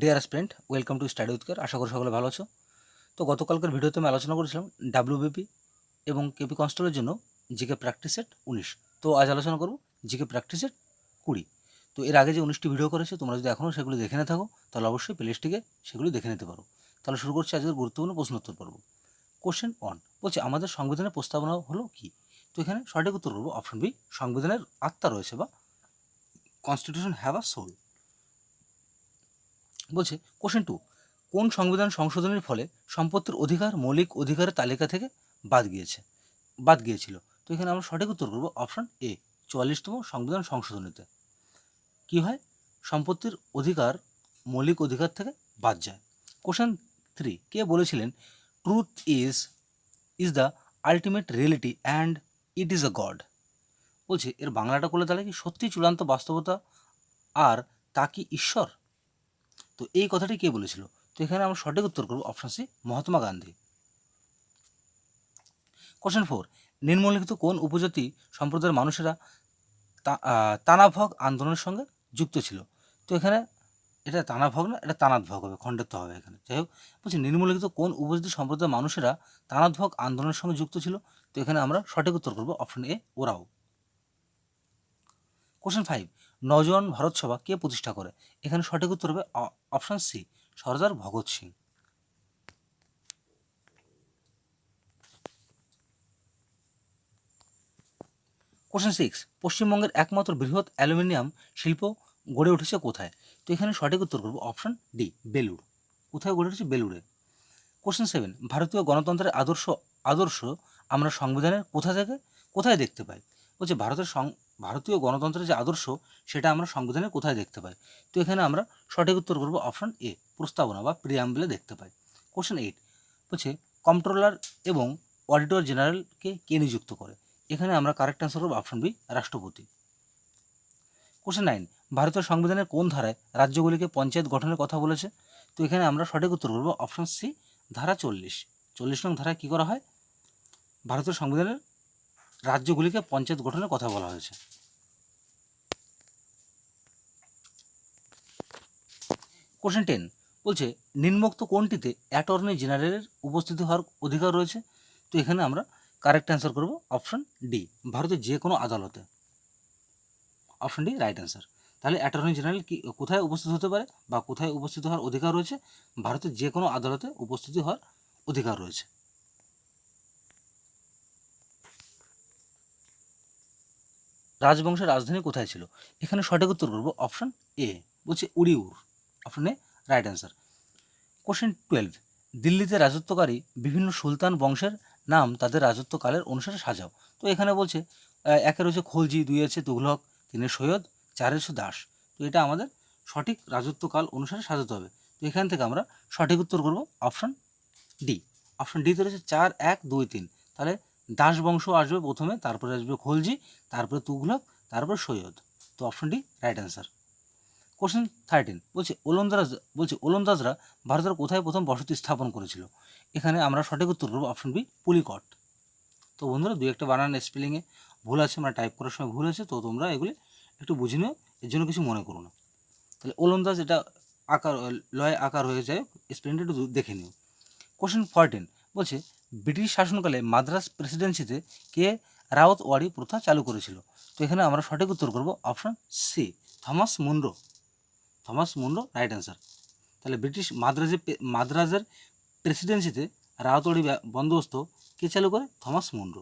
Deer student, welcome to study with care. আশা করি সকলে ভালো আছো। তো গতকালকার ভিডিওতে আমি আলোচনা করেছিলাম ডাব্লিউবিপি এবং কেপি কনস্টেবলের জন্য জিকে প্র্যাকটিস সেট 19। তো আজ আলোচনা করব জিকে প্র্যাকটিস সেট 20। তো এর আগে যে 19টি ভিডিও করেছে, তোমরা যদি এখনও সেগুলি দেখে না থাকো তাহলে অবশ্যই প্লেলিস্টে সেগুলি দেখে নিতে পারো। তাহলে শুরু করছি আজকের গুরুত্বপূর্ণ প্রশ্নোত্তর পর্ব। কোশ্চেন 1 বলছে, আমাদের সংবিধানের প্রস্তাবনা হলো কি? তো এখানে সঠিক উত্তর করবো অপশন বি, সংবিধানের আত্মা রয়েছে বা কনস্টিটিউশন হ্যাভ আ সোল। বলছে কোশ্চেন 2, কোন সংবিধান সংশোধনের ফলে সম্পত্তির অধিকার মৌলিক অধিকারের তালিকা থেকে বাদ গিয়েছিল? তো এখানে আমরা সঠিক উত্তর করব অপশন এ, 44তম সংবিধান সংশোধনীতে কি হয়, সম্পত্তির অধিকার মৌলিক অধিকার থেকে বাদ যায়। কোশ্চেন 3, কে বলেছিলেন truth is the ultimate reality and it is a god? বলছে এর বাংলাটা করলে তাহলে কি, সত্যি চূড়ান্ত বাস্তবতা আর তা কি ঈশ্বর? তো এই কথাটি কে বলেছিল? তো এখানে আমরা সঠিক উত্তর করব option C, Mahatma Gandhi. Question 4, নিম্নলিখিত কোন উপজাতি সম্প্রদায়ের মানুষেরা তানাভগ আন্দোলনের সঙ্গে যুক্ত ছিল? তো এখানে এটা তানাভগ না, এটা তানাতভগ হবে, খণ্ডত্ব হবে এখানে। যাই হোক, বলছি নিম্নলিখিত কোন উপজাতি সম্প্রদায়ের মানুষেরা তানাতভগ আন্দোলনের সঙ্গে যুক্ত ছিল? তো এখানে আমরা সঠিক উত্তর করব অপশন এ, ওরাও। কোশ্চেন 5, নওজোয়ান ভারত সভা কে প্রতিষ্ঠা করে? এখানে সঠিক উত্তর হবে option C, Sardar Bhagat Singh. Question 6, পশ্চিমবঙ্গের একমাত্র বৃহৎ অ্যালুমিনিয়াম শিল্প গড়ে উঠেছে কোথায়? তো এখানে সঠিক উত্তর করব অপশন ডি, বেলুড়। কোথায় গড়ে উঠেছে? বেলুড়ে। কোশ্চেন 7, ভারতীয় গণতন্ত্রের আদর্শ আমরা সংবিধানের কোথায় দেখতে পাই? বলছে ভারতীয় গণতন্ত্রের যে আদর্শ সেটা আমরা সংবিধানের কোথায় দেখতে পাই? তো এখানে আমরা সঠিক উত্তর করব অপশন এ, প্রস্তাবনা বা প্রিয়াম্বলে দেখতে পাই। কোশ্চেন 8, বলছে কম্ট্রোলার এবং অডিটর জেনারেলকে কে নিযুক্ত করে? এখানে আমরা কারেক্ট অ্যান্সার করব অপশন বি, রাষ্ট্রপতি। কোশ্চেন 9, ভারতীয় সংবিধানের কোন ধারায় রাজ্যগুলিকে পঞ্চায়েত গঠনের কথা বলেছে? তো এখানে আমরা সঠিক উত্তর করব অপশন সি, ধারা 40 নং ধারায় কী করা হয়, ভারতীয় সংবিধানের রাজ্যগুলিকে পঞ্চায়েত গঠনের কথা বলা হয়েছে। কোশ্চেন 10, বলছে নিম্নোক্ত কোনটিতে অ্যাটর্নি জেনারেলের উপস্থিতি হওয়ার অধিকার রয়েছে? তো এখানে আমরা কারেক্ট অ্যান্সার করব অপশন ডি, ভারতের যে কোনো আদালতে। Option D right answer. তাহলে অ্যাটর্নি জেনারেল কি কোথায় উপস্থিত হতে পারে বা কোথায় উপস্থিত হওয়ার অধিকার রয়েছে? ভারতের যে কোনো আদালতে উপস্থিতি হওয়ার অধিকার রয়েছে। রাজবংশের রাজধানী কোথায় ছিল? এখানে সঠিক উত্তর করব অপশন এ, বলছে উড়িউর। Option A right answer. Question 12, দিল্লিতে রাজত্বকারী বিভিন্ন সুলতান বংশের নাম তাদের রাজত্বকালের অনুসারে সাজাও। তো এখানে বলছে একে রয়েছে খলজি, 2 আছে তুঘলক, 3 সৈয়দ, 4 হচ্ছে দাস। তো এটা আমাদের সঠিক রাজত্বকাল অনুসারে সাজাতে হবে। তো এখান থেকে আমরা সঠিক উত্তর করব অপশন ডি। অপশন ডিতে রয়েছে 4, 1, 2, 3। তাহলে দাস বংশ আসবে প্রথমে, তারপরে আসবে খলজি, তারপরে তুঘলক, তারপরে সৈয়দ। তো option D right answer. Question 13, বলছে ওলন্দাজরা ভারতের কোথায় প্রথম বসতি স্থাপন করেছিল? এখানে আমরা সঠিক উত্তর করব অপশন বি, পুলিকট। তো বন্ধুরা, 2-1 বানান স্পেলিংয়ে ভুল আছে, মানে টাইপ করার সময় ভুল আছে, তো তোমরা এগুলি একটু বুঝে নিও, এর জন্য কিছু মনে করো না। তাহলে ওলন্দাজ এটা আকার লয় আকার হয়ে যায়, স্পেলিংটা একটু দেখে নিও। কোশ্চেন 14, বলছে ব্রিটিশ শাসনকালে মাদ্রাস প্রেসিডেন্সিতে কে রাওতওয়ারি প্রথা চালু করেছিল? তো এখানে আমরা সঠিক উত্তর করব option C, Thomas Munro right answer. তাহলে মাদ্রাজের প্রেসিডেন্সিতে রাওতওয়ারি বন্দোবস্ত কে চালু করে? Thomas Munro.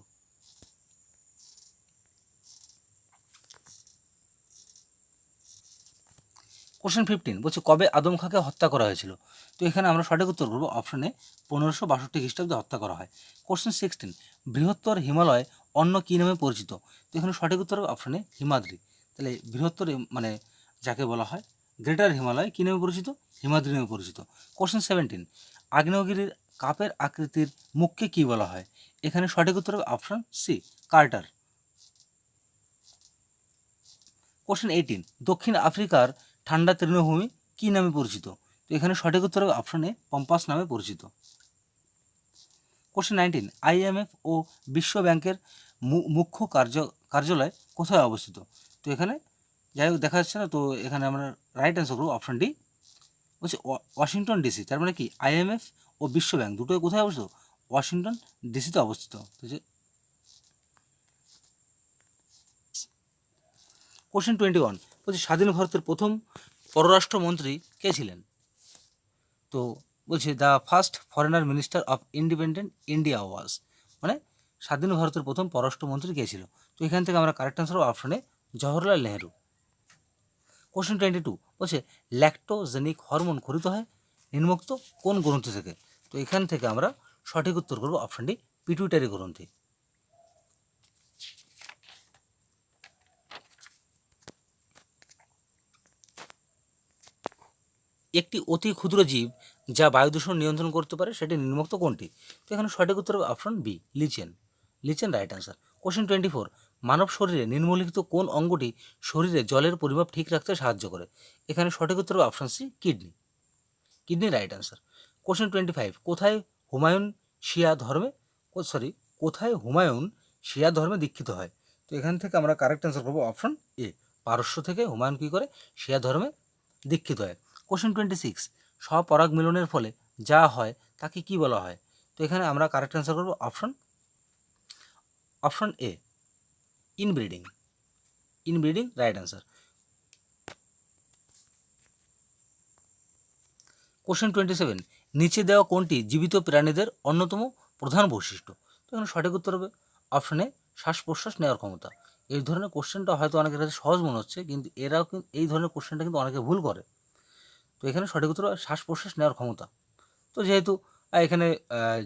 কোশ্চেন 15, বলছে কবে আদম খাঁকে হত্যা করা হয়েছিল? তো এখানে আমরা সঠিক উত্তর করব অপশনে 1562 খ্রিস্টাব্দে হত্যা করা হয়। কোশ্চেন 16, বৃহত্তর হিমালয় অন্য কী নামে পরিচিত? তো এখানে সঠিক উত্তর হবে অপশনে হিমাদ্রি। তাহলে বৃহত্তর মানে যাকে বলা হয় গ্রেটার হিমালয় কী নামে পরিচিত? হিমাদ্রি নামে পরিচিত। কোশ্চেন 17, আগ্নেয়গিরির কাপের আকৃতির মুখকে কী বলা হয়? এখানে সঠিক উত্তর হবে অপশন সি, কার্টার। কোশ্চেন 18, দক্ষিণ আফ্রিকার ঠান্ডা তৃণভূমি কী নামে পরিচিত? তো এখানে সঠিক উত্তর হবে অপশন এ, পম্পাস নামে পরিচিত। কোশ্চেন 19, IMF ও বিশ্ব ব্যাংকের মুখ্য কার্যালয় কোথায় অবস্থিত? তো এখানে যাই হোক দেখা যাচ্ছে না, তো এখানে আমরা রাইট অ্যান্সার করব অপশন ডি, বলছে ওয়াশিংটন ডিসি, তার মানে কি IMF ও বিশ্ব ব্যাংক দুটোই কোথায় অবস্থিত? ওয়াশিংটন ডিসিতে অবস্থিত। কোশ্চেন 21 বলছে স্বাধীন ভারতের প্রথম পররাষ্ট্রমন্ত্রী কে ছিলেন? তো বলছে the first foreigner minister of independent India was, মানে স্বাধীন ভারতের প্রথম পররাষ্ট্রমন্ত্রী কে ছিল? তো এখান থেকে আমরা কারেক্ট আনসার অপশনে জওহরলাল নেহেরু। কোশ্চেন 22 বলছে ল্যাক্টোজেনিক হরমোন খরিত হয় নিম্নোক্ত কোন গ্রন্থি থেকে? তো এখান থেকে আমরা সঠিক উত্তর করব অপশনটি পিটুইটারি গ্রন্থি। একটি অতি ক্ষুদ্র জীব যা বায়ু দূষণ নিয়ন্ত্রণ করতে পারে সেটি নিম্নোক্ত কোনটি? তো এখানে সঠিক উত্তর হবে option B, lichen. Lichen right answer. Question 24 মানব শরীরে নিম্নলিখিত কোন অঙ্গটি শরীরে জলের পরিমাপ ঠিক রাখতে সাহায্য করে? এখানে সঠিক উত্তর হবে option C, kidney. Kidney right answer. Question 25 কোথায় হুমায়ুন শিয়া ধর্মে দীক্ষিত হয়? তো এখান থেকে আমরা কারেক্ট অ্যান্সার করবো অপশন এ, পারস্য থেকে হুমায়ুন কী করে শিয়া ধর্মে দীক্ষিত হয়। কোশ্চেন 26 স্বপরাগ মিলনের ফলে যা হয় তাকে কি বলা হয়? তো এখানে আমরা কারেক্ট অ্যান্সার করবো option A, inbreeding. Inbreeding right answer. Question 27 নিচে দেওয়া কোনটি জীবিত প্রাণীদের অন্যতম প্রধান বৈশিষ্ট্য? তো এখানে সঠিক উত্তর হবে অপশনে শ্বাস প্রশ্বাস নেওয়ার ক্ষমতা। এই ধরনের কোশ্চেনটা হয়তো অনেকের কাছে সহজ মনে হচ্ছে, কিন্তু এরাও কিন্তু এই ধরনের কোশ্চেনটা কিন্তু অনেকে ভুল করে। তো এখানে সঠিক উত্তর হবে শ্বাস প্রশ্বাস নেওয়ার ক্ষমতা। তো যেহেতু এখানে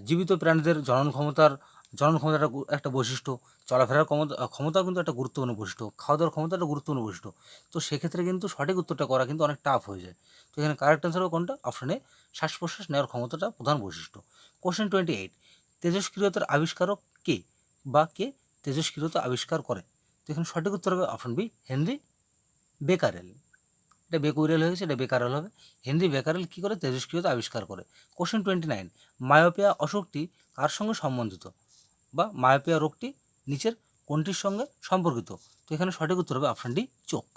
জীবিত প্রাণীদের জনন ক্ষমতাটা একটা বৈশিষ্ট্য, চলাফেরার ক্ষমতাও কিন্তু একটা গুরুত্বপূর্ণ বৈশিষ্ট্য, খাওয়া দাওয়ার ক্ষমতা একটা গুরুত্বপূর্ণ বৈশিষ্ট্য। তো সেক্ষেত্রে কিন্তু সঠিক উত্তরটা করা কিন্তু অনেক টাফ হয়ে যায়। তো এখানে কারেক্ট অ্যান্সার হবে কোনটা? অপশনে শ্বাস প্রশ্বাস নেওয়ার ক্ষমতাটা প্রধান বৈশিষ্ট্য। কোশ্চেন 28 তেজস্ক্রিয়তার আবিষ্কারক কে, বা কে তেজস্ক্রিয়তা আবিষ্কার করে? তো এখানে সঠিক উত্তর হবে অপশন বি, হেনরি বেকারেল। এটা বেকুইরেল হয়েছে, এটা বেকারেল হবে। হেনরি বেকারেল কী করে তেজস্ক্রিয়তা আবিষ্কার করে? কোশ্চেন 29 মায়োপিয়া অসুখটি কার সঙ্গে সম্বন্ধিত, বা মায়োপিয়া রোগটি নিচের কোনটির সঙ্গে সম্পর্কিত? তো এখানে সঠিক উত্তর হবে অপশন ডি, চোখ।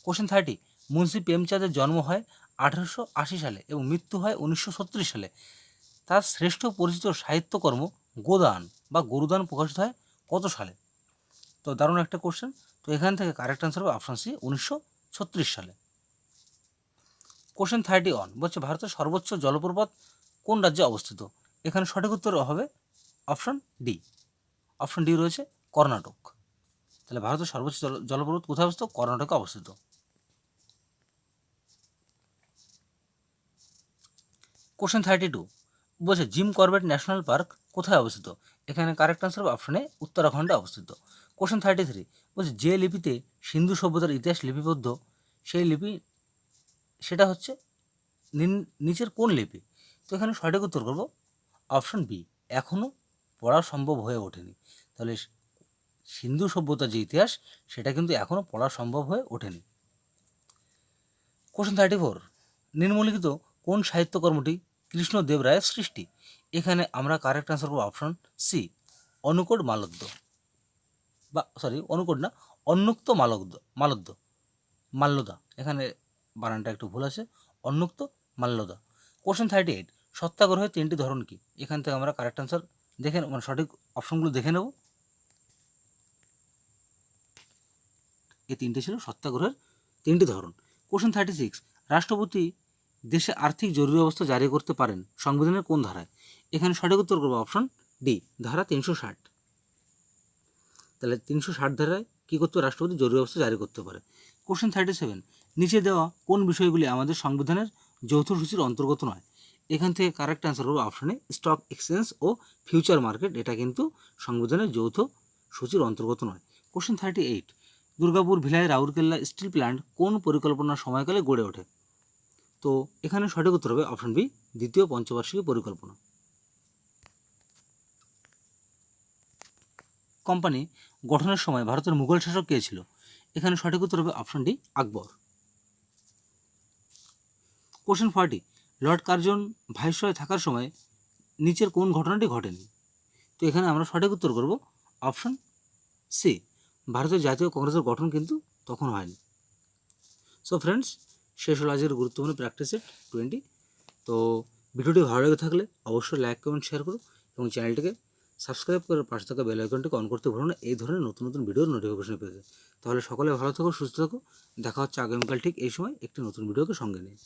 কোশ্চেন 30 মুন্সি প্রেমচাঁদের জন্ম হয় 1880 সালে এবং মৃত্যু হয় 1936 সালে। তার শ্রেষ্ঠ পরিচিত সাহিত্যকর্ম গোদান বা গরুদান প্রকাশিত হয় কত সালে? তো দারুণ একটা কোশ্চেন। তো এখান থেকে কারেক্ট আনসার হবে অপশন সি, 1936 সালে। কোশ্চেন 31 বলছে ভারতের সর্বোচ্চ জলপ্রপাত কোন রাজ্যে অবস্থিত? এখানে সঠিক উত্তর হবে অপশন ডি। অপশন ডি রয়েছে কর্ণাটক। তাহলে ভারতের সর্বোচ্চ জলপ্রপাত কোথায় অবস্থিত? কর্ণাটকে অবস্থিত। কোশ্চেন 32 বলছে জিম করবেট ন্যাশনাল পার্ক কোথায় অবস্থিত? এখানে কারেক্ট আনসার হবে অপশনে উত্তরাখণ্ডে অবস্থিত। কোশ্চেন 33 বলছে যে লিপিতে সিন্ধু সভ্যতার ইতিহাস লিপিবদ্ধ সেই লিপি সেটা হচ্ছে নিচের কোন লিপি? তো এখানে সঠিক উত্তর করব অপশন বি, এখনও পড়া সম্ভব হয়ে ওঠেনি। তাহলে সিন্ধু সভ্যতার যে ইতিহাস সেটা কিন্তু এখনও পড়া সম্ভব হয়ে ওঠেনি। কোশ্চেন 34 নিম্নলিখিত কোন সাহিত্যকর্মটি কৃষ্ণদেব রায়ের সৃষ্টি? এখানে আমরা কারেক্ট আনসার করব অপশন সি, অনুকূট মালদ্য, বা অনুকূট না, অন্যুক্ত মাল্যদা। এখানে বানানটা একটু ভুল আছে, অন্যুক্ত মাল্যদা। কোশ্চেন 38 সত্যাগ্রহের তিনটি ধরন কি? এখান থেকে আমরা কারেক্ট আনসার দেখে মানে সঠিক অপশনগুলো দেখে নেব। এই তিনটে ছিল সত্যাগ্রহের তিনটি ধরন। কোশ্চেন 36 রাষ্ট্রপতি দেশে আর্থিক জরুরি অবস্থা জারি করতে পারেন সংবিধানের কোন ধারায়? এখানে সঠিক উত্তর করবো অপশন ডি, ধারা 360। তাহলে 360 ধারায় কী করতে রাষ্ট্রপতি জরুরি অবস্থা জারি করতে পারে। কোশ্চেন 37 নিচে দেওয়া কোন বিষয়গুলি আমাদের সংবিধানের যৌথ সূচির অন্তর্গত নয়? এখান থেকে কারেক্ট অ্যান্সার করবো অপশনে স্টক এক্সচেঞ্জ ও ফিউচার মার্কেট, এটা কিন্তু সংবিধানের যৌথ সূচির অন্তর্গত নয়। Question 38 Durgapur villi Rourkela steel plant কোন পরিকল্পনার সময়কালে গড়ে ওঠে? তো এখানে সঠিক উত্তর হবে অপশন বি, দ্বিতীয় পঞ্চবার্ষিকী পরিকল্পনা। কোম্পানি গঠনের সময় ভারতের মুঘল শাসক কে ছিল? এখানে সঠিক উত্তর হবে অপশন ডি, আকবর। কোশ্চেন 40 লর্ড কার্জন ভাইসরয় থাকার সময় নিচের কোন ঘটনাটি ঘটেনি? তো এখানে আমরা সঠিক উত্তর করব অপশন সি, ভারতের জাতীয় কংগ্রেসের গঠন কিন্তু তখন হয়নি। সো ফ্রেন্ডস, শেষ হলো আজকের গুরুত্বপূর্ণ প্র্যাকটিস সেট 20। তো ভিডিওটি ভালো লেগে থাকলে অবশ্যই লাইক কমেন্ট শেয়ার করো এবং চ্যানেলটিকে সাবস্ক্রাইব করে পাশে থাকা বেল আইকনটিকে অন করতে ভুলো না এই ধরনের নতুন নতুন ভিডিওর নোটিফিকেশন পেতে। তাহলে সকলে ভালো থাকো, সুস্থ থাকো। দেখা হচ্ছে আগামীকাল ঠিক এই সময় একটি নতুন ভিডিওকে সঙ্গে নিয়ে।